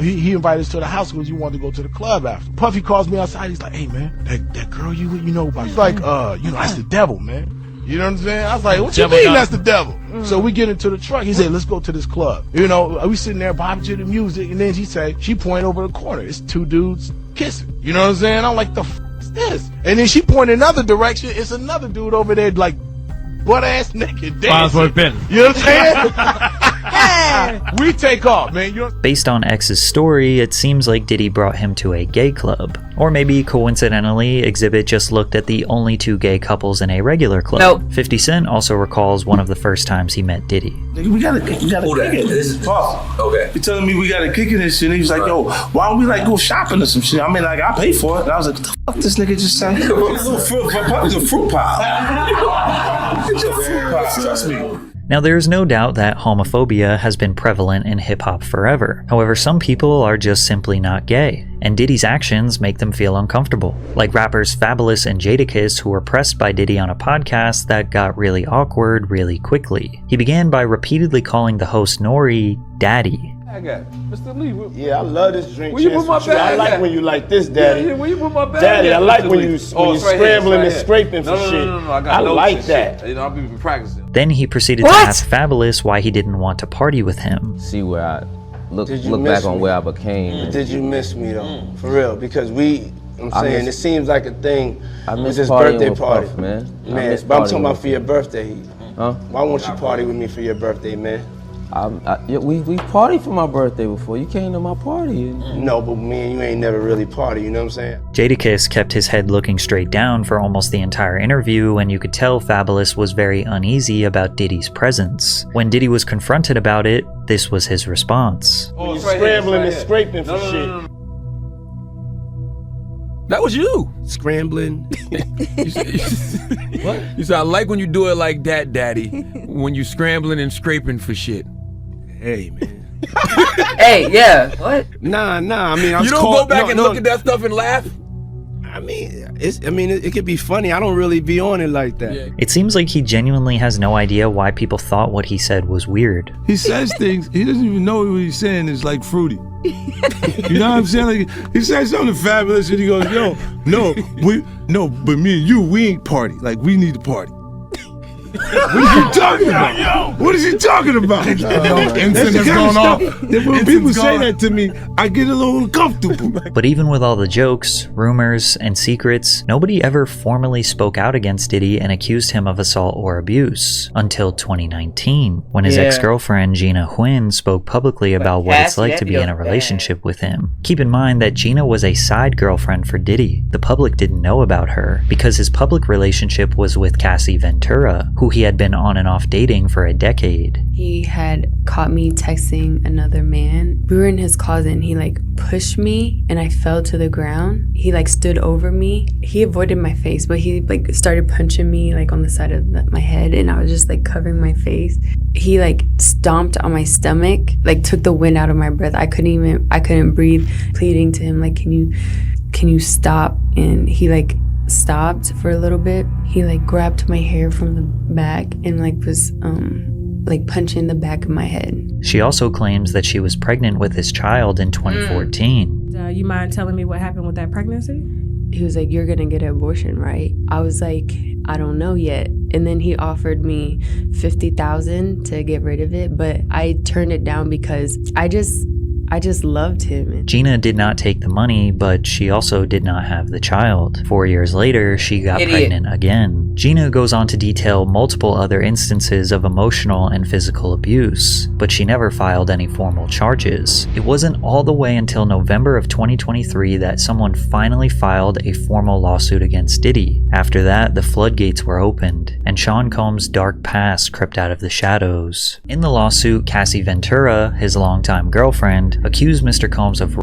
[SPEAKER 24] He invited us to the house because he wanted to go to the club after. Puffy calls me outside. He's like, "Hey man, that girl you know about?" He's like, "You know, that's the devil, man." You know what I'm saying? I was like, "What you mean that's the devil?" So we get into the truck. He said, "Let's go to this club." You know, we sitting there bobbing to the music, and then she point over the corner. It's 2 dudes kissing. You know what I'm saying? I'm like, the f is this? And then she pointed another direction. It's another dude over there, like, butt-ass naked dancing. You know what I'm saying? We take off, man.
[SPEAKER 2] Based on X's story, it seems like Diddy brought him to a gay club. Or maybe coincidentally, Exhibit just looked at the only 2 gay couples in a regular club.
[SPEAKER 1] Nope.
[SPEAKER 2] 50 Cent also recalls one of the first times he met Diddy.
[SPEAKER 25] We gotta kick it. This is Puff. Okay. He telling me we gotta kick it and shit. And he was like, "Yo, why don't we like go shopping or some shit?" I mean, like, I pay for it. And I was like, "What the fuck this nigga just said?" Puff is a fruit pie. It's a fruit pie. Trust me.
[SPEAKER 2] Now, there is no doubt that homophobia has been prevalent in hip-hop forever. However, some people are just simply not gay, and Diddy's actions make them feel uncomfortable. Like rappers Fabulous and Jadakiss, who were pressed by Diddy on a podcast that got really awkward really quickly. He began by repeatedly calling the host Nori Daddy.
[SPEAKER 24] I got it. Mr. Lee.
[SPEAKER 3] Yeah, I love this drink.
[SPEAKER 24] Where you put my bag
[SPEAKER 3] I like
[SPEAKER 24] at?
[SPEAKER 3] when you like this, Daddy.
[SPEAKER 24] Yeah, where you put my bag
[SPEAKER 3] Daddy,
[SPEAKER 24] at,
[SPEAKER 3] I like
[SPEAKER 24] Mr.
[SPEAKER 3] when
[SPEAKER 24] Lee?
[SPEAKER 3] you
[SPEAKER 24] It's right
[SPEAKER 3] scrambling
[SPEAKER 24] here,
[SPEAKER 3] and scraping for shit.
[SPEAKER 24] No,
[SPEAKER 3] I like that.
[SPEAKER 24] You know, I've been practicing.
[SPEAKER 2] Then he proceeded to ask Fabulous why he didn't want to party with him.
[SPEAKER 7] See where I look
[SPEAKER 3] Did you
[SPEAKER 7] back
[SPEAKER 3] miss
[SPEAKER 7] on
[SPEAKER 3] me?
[SPEAKER 7] where I became.
[SPEAKER 3] Did you miss me though? For real? Because I'm saying it seems like a thing
[SPEAKER 7] I
[SPEAKER 3] with
[SPEAKER 7] miss
[SPEAKER 3] this
[SPEAKER 7] partying
[SPEAKER 3] birthday
[SPEAKER 7] with
[SPEAKER 3] party.
[SPEAKER 7] Puff, man. I
[SPEAKER 3] Man,
[SPEAKER 7] miss
[SPEAKER 3] but I'm
[SPEAKER 7] partying
[SPEAKER 3] talking about
[SPEAKER 7] with
[SPEAKER 3] for your birthday.
[SPEAKER 7] Huh?
[SPEAKER 3] Why won't you party with me for your birthday, man?
[SPEAKER 7] We partied for my birthday before. You came to my party.
[SPEAKER 3] No, but me and you ain't never really party, you know what I'm saying?
[SPEAKER 2] Jadakiss kept his head looking straight down for almost the entire interview, and you could tell Fabulous was very uneasy about Diddy's presence. When Diddy was confronted about it, this was his response.
[SPEAKER 3] When you're scrambling and scraping for shit.
[SPEAKER 17] That was you.
[SPEAKER 18] Scrambling.
[SPEAKER 17] What? You said, I like when you do it like that, Daddy. When you scrambling and scraping for shit.
[SPEAKER 18] Hey, man.
[SPEAKER 1] Hey, yeah. What?
[SPEAKER 18] Nah. I mean, I was
[SPEAKER 17] You don't go back and look at that stuff and laugh?
[SPEAKER 18] I mean, it could be funny. I don't really be on it like that.
[SPEAKER 17] Yeah.
[SPEAKER 2] It seems like he genuinely has no idea why people thought what he said was weird.
[SPEAKER 12] He says things, he doesn't even know what he's saying is like fruity. You know what I'm saying? Like, he says something fabulous and he goes, yo, but me and you, we ain't party. Like, we need to party. What is he talking about? What is he talking about?
[SPEAKER 24] Incense has gone off.
[SPEAKER 12] When people say that to me, I get a little uncomfortable.
[SPEAKER 2] But even with all the jokes, rumors, and secrets, nobody ever formally spoke out against Diddy and accused him of assault or abuse until 2019, when his ex-girlfriend Gina Huynh spoke publicly about what it's like to be in a relationship with him. Keep in mind that Gina was a side girlfriend for Diddy. The public didn't know about her because his public relationship was with Cassie Ventura, who he had been on and off dating for a decade.
[SPEAKER 13] He had caught me texting another man. We were in his closet and he like pushed me and I fell to the ground. He like stood over me. He avoided my face, but he like started punching me like on the side of my head and I was just like covering my face. He like stomped on my stomach, like took the wind out of my breath. I couldn't breathe, pleading to him like, can you stop? And he like stopped for a little bit. He like grabbed my hair from the back and like was like punching the back of my head.
[SPEAKER 2] She also claims that she was pregnant with his child in 2014.
[SPEAKER 15] You mind telling me what happened with that pregnancy?
[SPEAKER 13] He was like, you're gonna get an abortion, right? I was like, I don't know yet. And then he offered me $50,000 to get rid of it, but I turned it down because I just loved him.
[SPEAKER 2] Gina did not take the money, but she also did not have the child. 4 years later, she got pregnant again. Gina goes on to detail multiple other instances of emotional and physical abuse, but she never filed any formal charges. It wasn't all the way until November of 2023 that someone finally filed a formal lawsuit against Diddy. After that, the floodgates were opened, and Sean Combs' dark past crept out of the shadows. In the lawsuit, Cassie Ventura, his longtime girlfriend, accused Mr. Combs of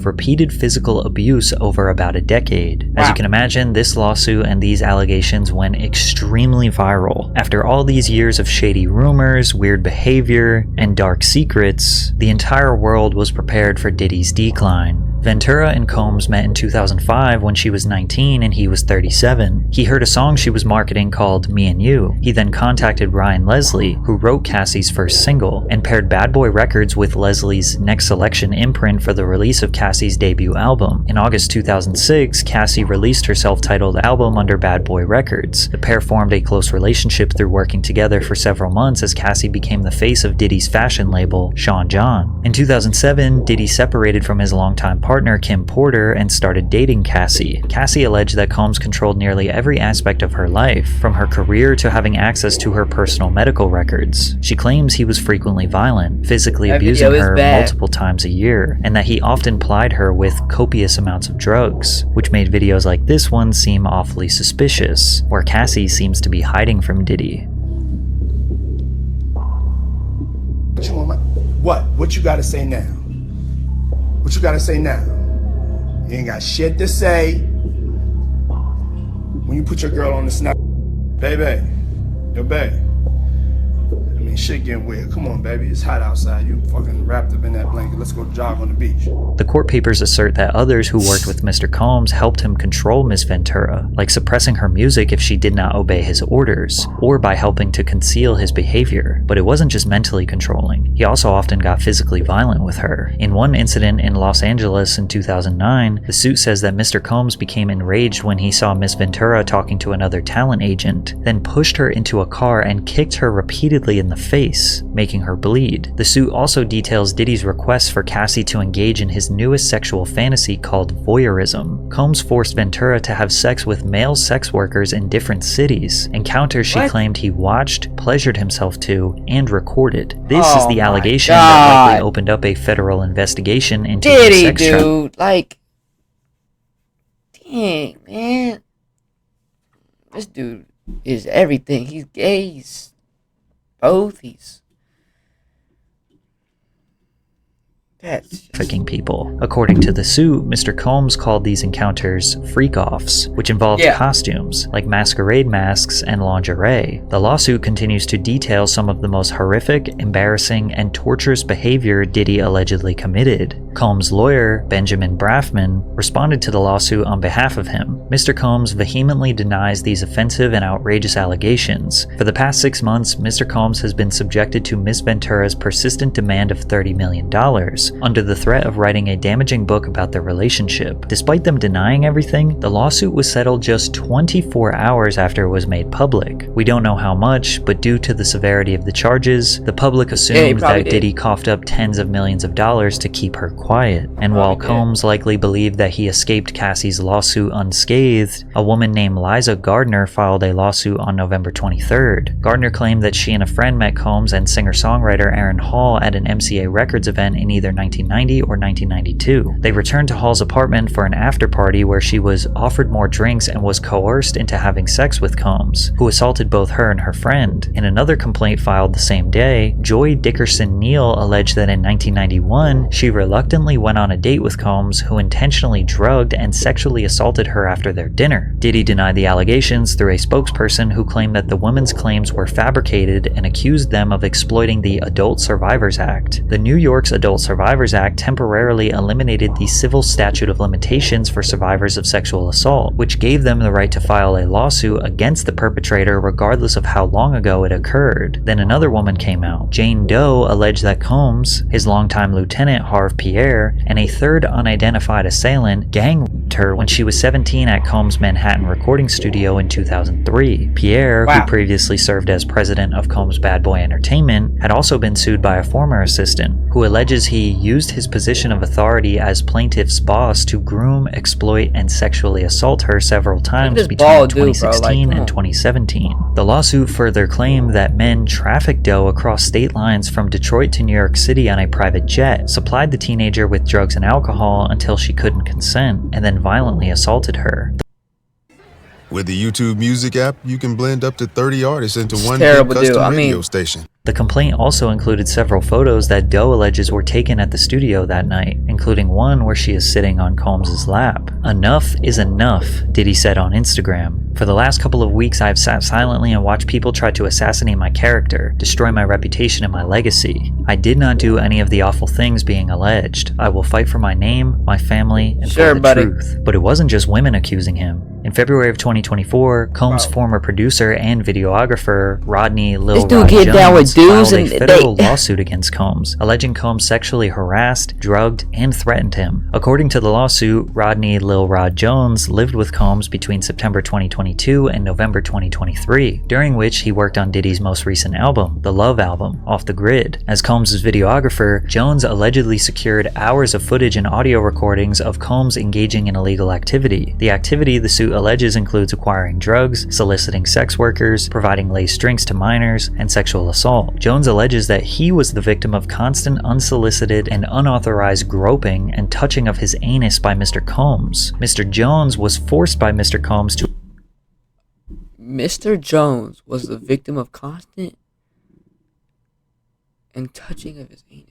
[SPEAKER 2] repeated physical abuse over about a decade. As you can imagine, this lawsuit and these allegations went extremely viral. After all these years of shady rumors, weird behavior, and dark secrets, the entire world was prepared for Diddy's decline. Ventura and Combs met in 2005 when she was 19 and he was 37. He heard a song she was marketing called Me and You. He then contacted Ryan Leslie, who wrote Cassie's first single, and paired Bad Boy Records with Leslie's Next Selection imprint for the release of Cassie's debut album. In August 2006, Cassie released her self-titled album under Bad Boy Records. The pair formed a close relationship through working together for several months as Cassie became the face of Diddy's fashion label, Sean John. In 2007, Diddy separated from his longtime partner Kim Porter and started dating Cassie. Cassie alleged that Combs controlled nearly every aspect of her life, from her career to having access to her personal medical records. She claims he was frequently violent, physically abusing her multiple times a year, and that he often plied her with copious amounts of drugs, which made videos like this one seem awfully suspicious, where Cassie seems to be hiding from Diddy.
[SPEAKER 18] What you gotta say now? What you gotta say now? You ain't got shit to say. When you put your girl on the snap, baby, yo babe. I mean, mean, shit getting weird. Come on, baby. It's hot outside. You fucking wrapped up in that blanket. Let's go jog on the beach.
[SPEAKER 2] The court papers assert that others who worked with Mr. Combs helped him control Miss Ventura, like suppressing her music if she did not obey his orders, or by helping to conceal his behavior. But it wasn't just mentally controlling. He also often got physically violent with her. In one incident in Los Angeles in 2009, the suit says that Mr. Combs became enraged when he saw Miss Ventura talking to another talent agent, then pushed her into a car and kicked her repeatedly in the face, making her bleed. The suit also details Diddy's requests for Cassie to engage in his newest sexual fantasy called voyeurism. Combs forced Ventura to have sex with male sex workers in different cities, encounters she claimed he watched, pleasured himself to, and recorded. This is the allegation that likely opened up a federal investigation into
[SPEAKER 1] Diddy,
[SPEAKER 2] his sex
[SPEAKER 1] dude, like, dang, man, this dude is everything. He's gay, he's both, he's
[SPEAKER 2] trafficking people. According to the suit, Mr. Combs called these encounters freak-offs, which involved costumes, like masquerade masks and lingerie. The lawsuit continues to detail some of the most horrific, embarrassing, and torturous behavior Diddy allegedly committed. Combs' lawyer, Benjamin Braffman, responded to the lawsuit on behalf of him. Mr. Combs vehemently denies these offensive and outrageous allegations. For the past 6 months, Mr. Combs has been subjected to Miss Ventura's persistent demand of $30 million, under the threat of writing a damaging book about their relationship. Despite them denying everything, the lawsuit was settled just 24 hours after it was made public. We don't know how much, but due to the severity of the charges, the public assumed that Diddy coughed up tens of millions of dollars to keep her quiet. And while Combs likely believed that he escaped Cassie's lawsuit unscathed, a woman named Liza Gardner filed a lawsuit on November 23rd. Gardner claimed that she and a friend met Combs and singer-songwriter Aaron Hall at an MCA Records event in either 1990 or 1992. They returned to Hall's apartment for an after-party where she was offered more drinks and was coerced into having sex with Combs, who assaulted both her and her friend. In another complaint filed the same day, Joy Dickerson Neal alleged that in 1991, she reluctantly went on a date with Combs, who intentionally drugged and sexually assaulted her after their dinner. Diddy denied the allegations through a spokesperson who claimed that the women's claims were fabricated and accused them of exploiting the Adult Survivors Act. The New York's Adult Survivors Act temporarily eliminated the civil statute of limitations for survivors of sexual assault, which gave them the right to file a lawsuit against the perpetrator regardless of how long ago it occurred. Then another woman came out. Jane Doe alleged that Combs, his longtime lieutenant Harve Pierre, and a third unidentified assailant gang-raped her when she was 17 at Combs' Manhattan recording studio in 2003. Pierre, who previously served as president of Combs Bad Boy Entertainment, had also been sued by a former assistant, who alleges he used his position of authority as plaintiff's boss to groom, exploit, and sexually assault her several times between 2016 and 2017. The lawsuit further claimed that men trafficked Doe across state lines from Detroit to New York City on a private jet, supplied the teenager with drugs and alcohol until she couldn't consent, and then violently assaulted her.
[SPEAKER 6] With the YouTube Music app, you can blend up to 30 artists into one
[SPEAKER 1] terrible,
[SPEAKER 6] big custom
[SPEAKER 1] dude.
[SPEAKER 6] radio station.
[SPEAKER 2] The complaint also included several photos that Doe alleges were taken at the studio that night, including one where she is sitting on Combs' lap. "Enough is enough," Diddy said on Instagram. "For the last couple of weeks, I have sat silently and watched people try to assassinate my character, destroy my reputation and my legacy. I did not do any of the awful things being alleged. I will fight for my name, my family, and for the truth." But it wasn't just women accusing him. In February of 2024, Combs' former producer and videographer, Rodney Lil Rod Jones, filed a federal lawsuit against Combs, alleging Combs sexually harassed, drugged, and threatened him. According to the lawsuit, Rodney Lil Rod Jones lived with Combs between September 2022 and November 2023, during which he worked on Diddy's most recent album, the Love album, Off the Grid. As Combs' videographer, Jones allegedly secured hours of footage and audio recordings of Combs engaging in illegal activity. The activity the suit alleges includes acquiring drugs, soliciting sex workers, providing laced drinks to minors, and sexual assault. Jones alleges that he was the victim of constant unsolicited and unauthorized groping and touching of his anus by Mr. Combs. Mr. Jones was forced by Mr. Combs to...
[SPEAKER 1] Mr. Jones was the victim of constant and touching of his anus.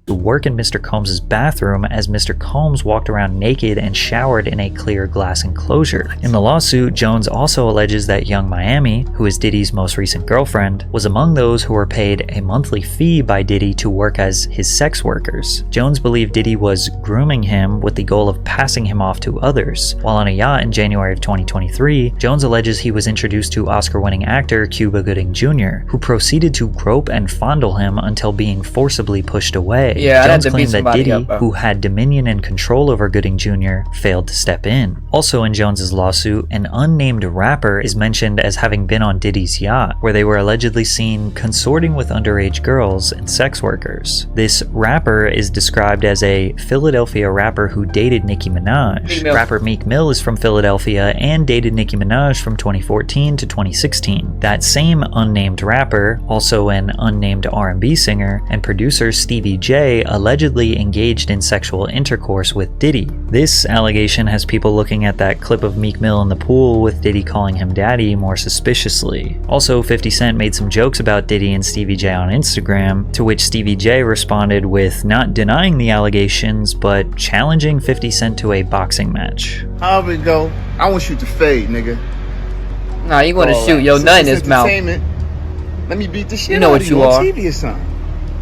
[SPEAKER 2] to work in Mr. Combs' bathroom as Mr. Combs walked around naked and showered in a clear glass enclosure. In the lawsuit, Jones also alleges that Young Miami, who is Diddy's most recent girlfriend, was among those who were paid a monthly fee by Diddy to work as his sex workers. Jones believed Diddy was grooming him with the goal of passing him off to others. While on a yacht in January of 2023, Jones alleges he was introduced to Oscar-winning actor Cuba Gooding Jr., who proceeded to grope and fondle him until being forcibly pushed away.
[SPEAKER 1] Yeah,
[SPEAKER 2] Jones claimed that Diddy, who had dominion and control over Gooding Jr., failed to step in. Also in Jones's lawsuit, an unnamed rapper is mentioned as having been on Diddy's yacht, where they were allegedly seen consorting with underage girls and sex workers. This rapper is described as a Philadelphia rapper who dated Nicki Minaj. Rapper Meek Mill is from Philadelphia and dated Nicki Minaj from 2014 to 2016. That same unnamed rapper, also an unnamed R&B singer, and producer Stevie J allegedly engaged in sexual intercourse with Diddy. This allegation has people looking at that clip of Meek Mill in the pool with Diddy calling him daddy more suspiciously. Also, 50 Cent made some jokes about Diddy and Stevie J on Instagram, to which Stevie J responded with not denying the allegations, but challenging 50 Cent to a boxing match.
[SPEAKER 9] However it go, I want you to fade, nigga.
[SPEAKER 1] Nah, you want to shoot your nut in his mouth.
[SPEAKER 9] Let me beat the shit
[SPEAKER 1] you know
[SPEAKER 9] out
[SPEAKER 1] what
[SPEAKER 9] of
[SPEAKER 1] you
[SPEAKER 9] you
[SPEAKER 1] are.
[SPEAKER 9] on TV or something.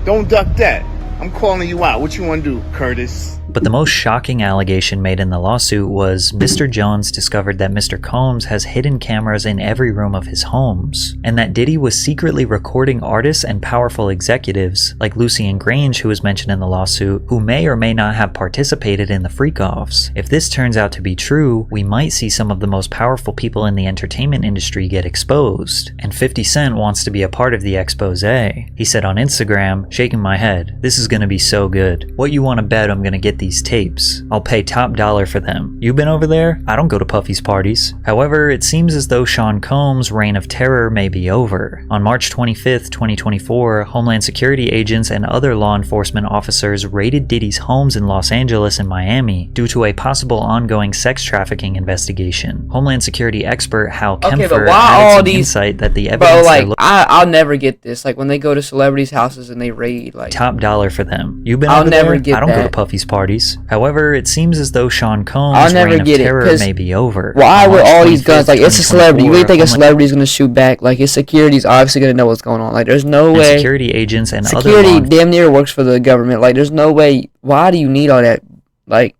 [SPEAKER 9] Don't duck that. I'm calling you out. What you want to do, Curtis?
[SPEAKER 2] But the most shocking allegation made in the lawsuit was Mr. Jones discovered that Mr. Combs has hidden cameras in every room of his homes, and that Diddy was secretly recording artists and powerful executives like Lucien Grange, who was mentioned in the lawsuit, who may or may not have participated in the freak-offs. If this turns out to be true, we might see some of the most powerful people in the entertainment industry get exposed, and 50 Cent wants to be a part of the expose. He said on Instagram, shaking my head, "This is gonna be so good. What you wanna bet I'm gonna get these tapes? I'll pay top dollar for them. You been over there? I don't go to Puffy's parties." However, it seems as though Sean Combs' reign of terror may be over. On March 25th, 2024, Homeland Security agents and other law enforcement officers raided Diddy's homes in Los Angeles and Miami due to a possible ongoing sex trafficking investigation. Homeland Security expert Hal Kempfer added some insight that the evidence
[SPEAKER 1] I'll never get this. Like when they go to celebrities' houses and they raid, like
[SPEAKER 2] top dollar for them. You've been
[SPEAKER 1] I'll
[SPEAKER 2] over
[SPEAKER 1] never
[SPEAKER 2] there?
[SPEAKER 1] get
[SPEAKER 2] I don't
[SPEAKER 1] that.
[SPEAKER 2] go to Puffy's parties. However, it seems as though Sean Combs' reign of terror may be over.
[SPEAKER 1] Why with all these guns? Like it's a celebrity. You really think a celebrity's gonna shoot back? Like his security's obviously gonna know what's going on. Like there's no way.
[SPEAKER 2] Security agents and
[SPEAKER 1] security
[SPEAKER 2] other
[SPEAKER 1] damn near works for the government. Like there's no way. Why do you need all that? Like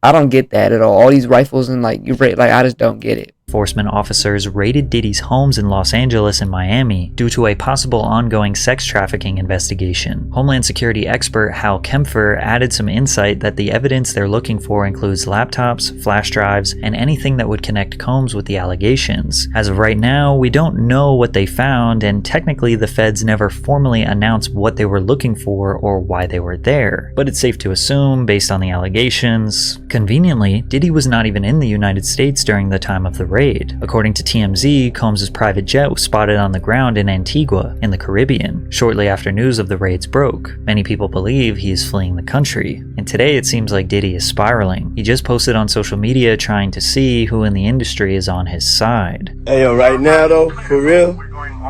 [SPEAKER 1] I don't get that at all. All these rifles and like I just don't get it.
[SPEAKER 2] Enforcement officers raided Diddy's homes in Los Angeles and Miami due to a possible ongoing sex trafficking investigation. Homeland Security expert Hal Kempfer added some insight that the evidence they're looking for includes laptops, flash drives, and anything that would connect Combs with the allegations. As of right now, we don't know what they found, and technically the feds never formally announced what they were looking for or why they were there. But it's safe to assume, based on the allegations, conveniently, Diddy was not even in the United States during the time of the raid. According to TMZ, Combs' private jet was spotted on the ground in Antigua, in the Caribbean, shortly after news of the raids broke. Many people believe he is fleeing the country, and today it seems like Diddy is spiraling. He just posted on social media trying to see who in the industry is on his side.
[SPEAKER 9] Hey, yo, right now though, for real,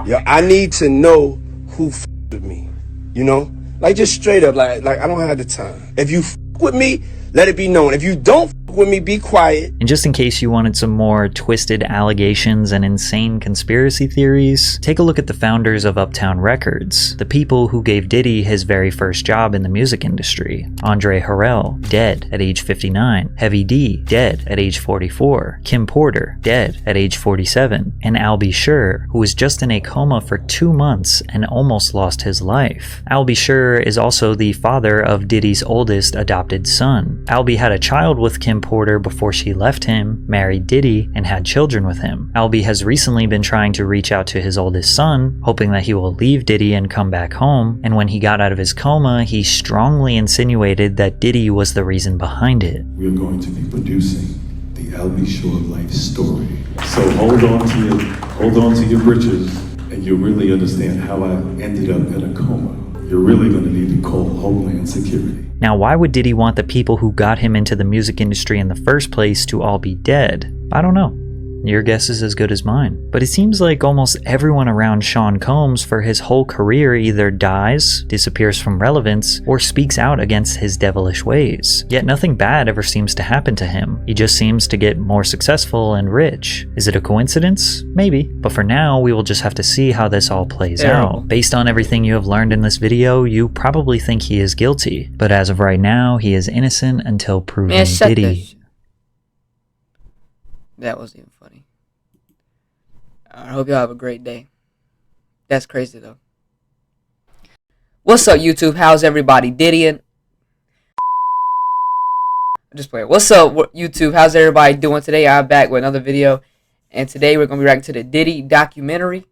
[SPEAKER 9] yo, I need to know who with me. You know, like just straight up, like I don't have the time. If you with me, let it be known. If you don't with me, be quiet.
[SPEAKER 2] And just in case you wanted some more twisted allegations and insane conspiracy theories, take a look at the founders of Uptown Records, the people who gave Diddy his very first job in the music industry. Andre Harrell, dead at age 59. Heavy D, dead at age 44. Kim Porter, dead at age 47. And Al B. Sure, who was just in a coma for 2 months and almost lost his life. Al B. Sure is also the father of Diddy's oldest adopted son. Al B. had a child with Kim Porter before she left him, married Diddy, and had children with him. Al B. has recently been trying to reach out to his oldest son, hoping that he will leave Diddy and come back home, and when he got out of his coma, he strongly insinuated that Diddy was the reason behind it.
[SPEAKER 14] We're going to be producing the Al B. Sure life story. So hold on to your britches, and you'll really understand how I ended up in a coma. You're really going to need to call Homeland Security.
[SPEAKER 2] Now, why would Diddy want the people who got him into the music industry in the first place to all be dead? I don't know. Your guess is as good as mine. But it seems like almost everyone around Sean Combs for his whole career either dies, disappears from relevance, or speaks out against his devilish ways. Yet nothing bad ever seems to happen to him. He just seems to get more successful and rich. Is it a coincidence? Maybe. But for now, we will just have to see how this all plays out. Based on everything you have learned in this video, you probably think he is guilty. But as of right now, he is innocent until proven Diddy.
[SPEAKER 1] That wasn't even funny. I hope y'all have a great day. That's crazy though. What's up, YouTube? How's everybody diddying? I'm just playing. What's up, YouTube? How's everybody doing today? I'm back with another video, and today we're gonna be reacting to the Diddy documentary.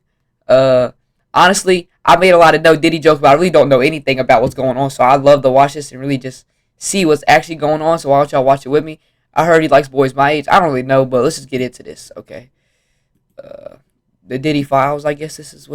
[SPEAKER 1] Honestly, I made a lot of no Diddy jokes, but I really don't know anything about what's going on. So I love to watch this and really just see what's actually going on. So why don't y'all watch it with me? I heard he likes boys my age. I don't really know, but let's just get into this, okay? The Diddy Files, I guess this is what